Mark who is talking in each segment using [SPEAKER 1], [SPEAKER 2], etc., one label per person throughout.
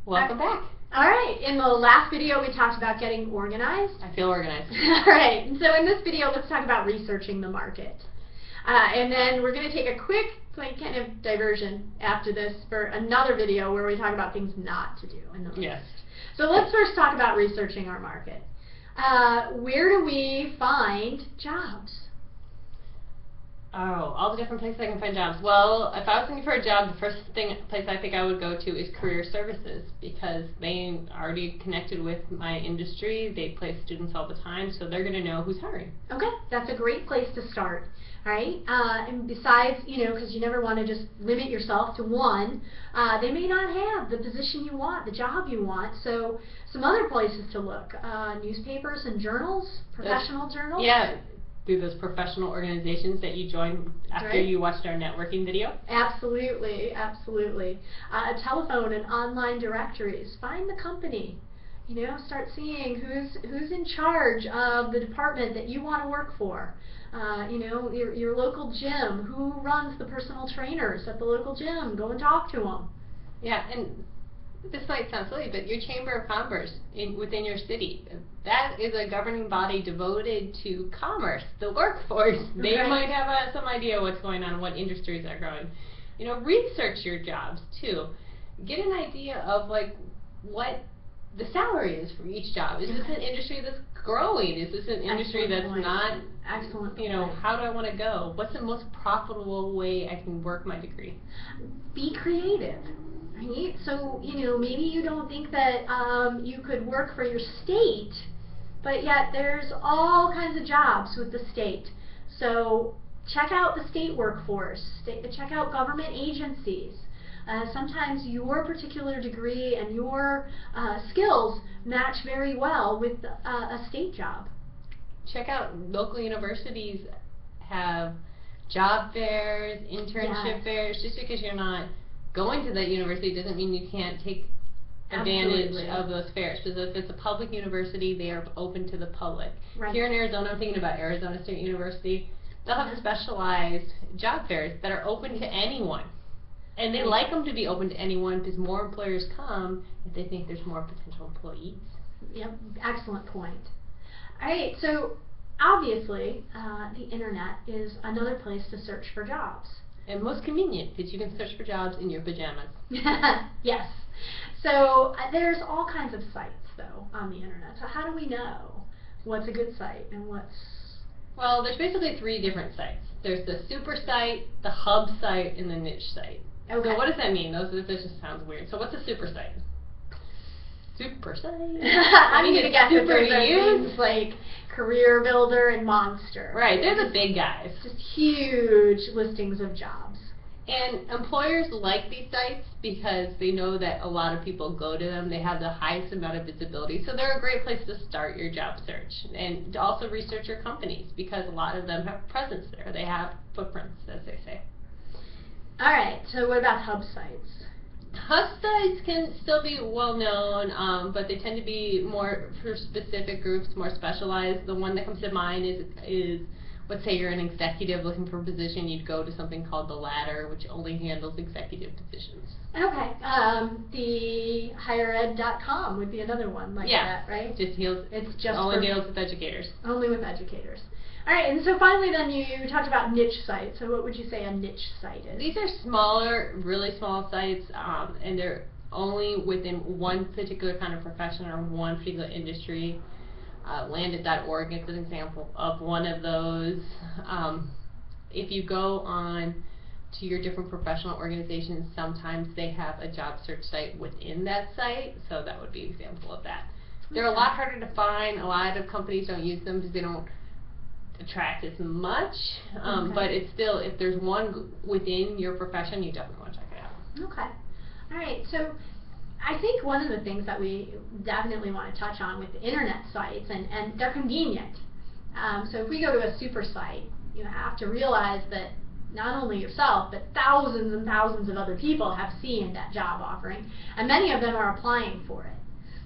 [SPEAKER 1] Welcome back.
[SPEAKER 2] All right, in the last video we talked about getting organized.
[SPEAKER 1] I feel organized.
[SPEAKER 2] All right, so in this video let's talk about researching the market. And then we're going to take a quick kind of diversion after this for another video where we talk about things not to do in the list.
[SPEAKER 1] Yes.
[SPEAKER 2] So let's first talk about researching our market. Where do we find jobs?
[SPEAKER 1] Oh, all the different places I can find jobs. Well, if I was looking for a job, the first place I think I would go to is Career Services, because they already connected with my industry. They place students all the time, so they're going to know who's hiring.
[SPEAKER 2] Okay, that's a great place to start. All right, and besides, because you never want to just limit yourself to one, they may not have the position you want, the job you want, so some other places to look. Newspapers and journals, professional journals.
[SPEAKER 1] Yeah. Through those professional organizations that you joined after you watched our networking video?
[SPEAKER 2] Absolutely, absolutely. Telephone and online directories. Find the company. Start seeing who's in charge of the department that you want to work for. Your local gym. Who runs the personal trainers at the local gym? Go and talk to them.
[SPEAKER 1] Yeah, and this might sound silly, but your Chamber of Commerce within your city, that is a governing body devoted to commerce, the workforce. They might have some idea what's going on, what industries are growing. Research your jobs too. Get an idea of what the salary is for each job. Is this an industry that's growing? Is this an industry that's not?
[SPEAKER 2] Excellent.
[SPEAKER 1] How do I want to go? What's the most profitable way I can work my degree?
[SPEAKER 2] Be creative. Right? So, maybe you don't think that you could work for your state, but yet there's all kinds of jobs with the state. So check out the state workforce, check out government agencies. Sometimes your particular degree and your skills match very well with a state job.
[SPEAKER 1] Check out local universities have job fairs, internship fairs. Just because you're not going to that university doesn't mean you can't take advantage of those fairs. Because if it's a public university, they are open to the public.
[SPEAKER 2] Right.
[SPEAKER 1] Here in Arizona, I'm thinking about Arizona State University. They'll have specialized job fairs that are open to anyone. And they like them to be open to anyone because more employers come if they think there's more potential employees.
[SPEAKER 2] Yep, excellent point. All right, so obviously the internet is another place to search for jobs.
[SPEAKER 1] And most convenient, because you can search for jobs in your pajamas.
[SPEAKER 2] Yes. So there's all kinds of sites, though, on the internet. So how do we know what's a good site and what's...
[SPEAKER 1] Well, there's basically 3 different sites. There's the super site, the hub site, and the niche site.
[SPEAKER 2] Okay.
[SPEAKER 1] So what does that mean? This just sounds weird. So what's a super site? Super site?
[SPEAKER 2] I'm going to guess that there's
[SPEAKER 1] things
[SPEAKER 2] like Career Builder and Monster.
[SPEAKER 1] Right, they're the big guys.
[SPEAKER 2] Just huge listings of jobs.
[SPEAKER 1] And employers like these sites because they know that a lot of people go to them. They have the highest amount of visibility. So they're a great place to start your job search. And to also research your companies because a lot of them have presence there. They have footprints, as they say.
[SPEAKER 2] All right, so what about hub sites?
[SPEAKER 1] Hub sites can still be well known, but they tend to be more for specific groups, more specialized. The one that comes to mind is let's say you're an executive looking for a position, you'd go to something called The Ladder, which only handles executive positions.
[SPEAKER 2] Okay, the highered.com would be another one like that, right?
[SPEAKER 1] It's just only deals with educators.
[SPEAKER 2] Only with educators. All right, and so finally then you talked about niche sites. So what would you say a niche site is?
[SPEAKER 1] These are smaller, really small sites, and they're only within one particular kind of profession or one particular industry. Landit.org is an example of one of those. If you go on to your different professional organizations, sometimes they have a job search site within that site, so that would be an example of that. They're a lot harder to find. A lot of companies don't use them because they don't attract as much, but it's still, if there's one within your profession, you definitely want to check it out.
[SPEAKER 2] Okay. All right, so I think one of the things that we definitely want to touch on with the internet sites, and they're convenient. So if we go to a super site, you have to realize that not only yourself, but thousands and thousands of other people have seen that job offering, and many of them are applying for it.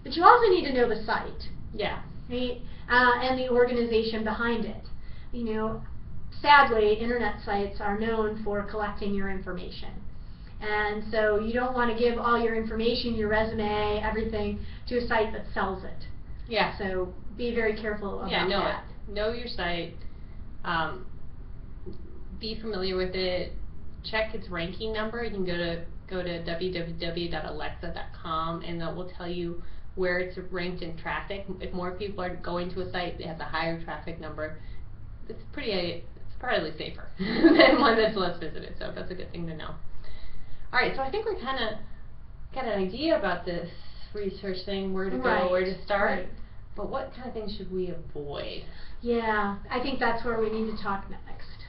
[SPEAKER 2] But you also need to know the site.
[SPEAKER 1] Yeah.
[SPEAKER 2] Right? And the organization behind it. Sadly, internet sites are known for collecting your information. And so you don't want to give all your information, your resume, everything, to a site that sells it.
[SPEAKER 1] Yeah.
[SPEAKER 2] So be very careful about
[SPEAKER 1] Yeah, know
[SPEAKER 2] that.
[SPEAKER 1] it. Know your site. Be familiar with it. Check its ranking number. You can go to www.alexa.com, and that will tell you where it's ranked in traffic. If more people are going to a site that has a higher traffic number, it's probably safer than one that's less visited. So that's a good thing to know. All right, so I think we kind of got an idea about this research thing, where to go, where to start.
[SPEAKER 2] Right.
[SPEAKER 1] But what kind of things should we avoid?
[SPEAKER 2] Yeah, I think that's where we need to talk next.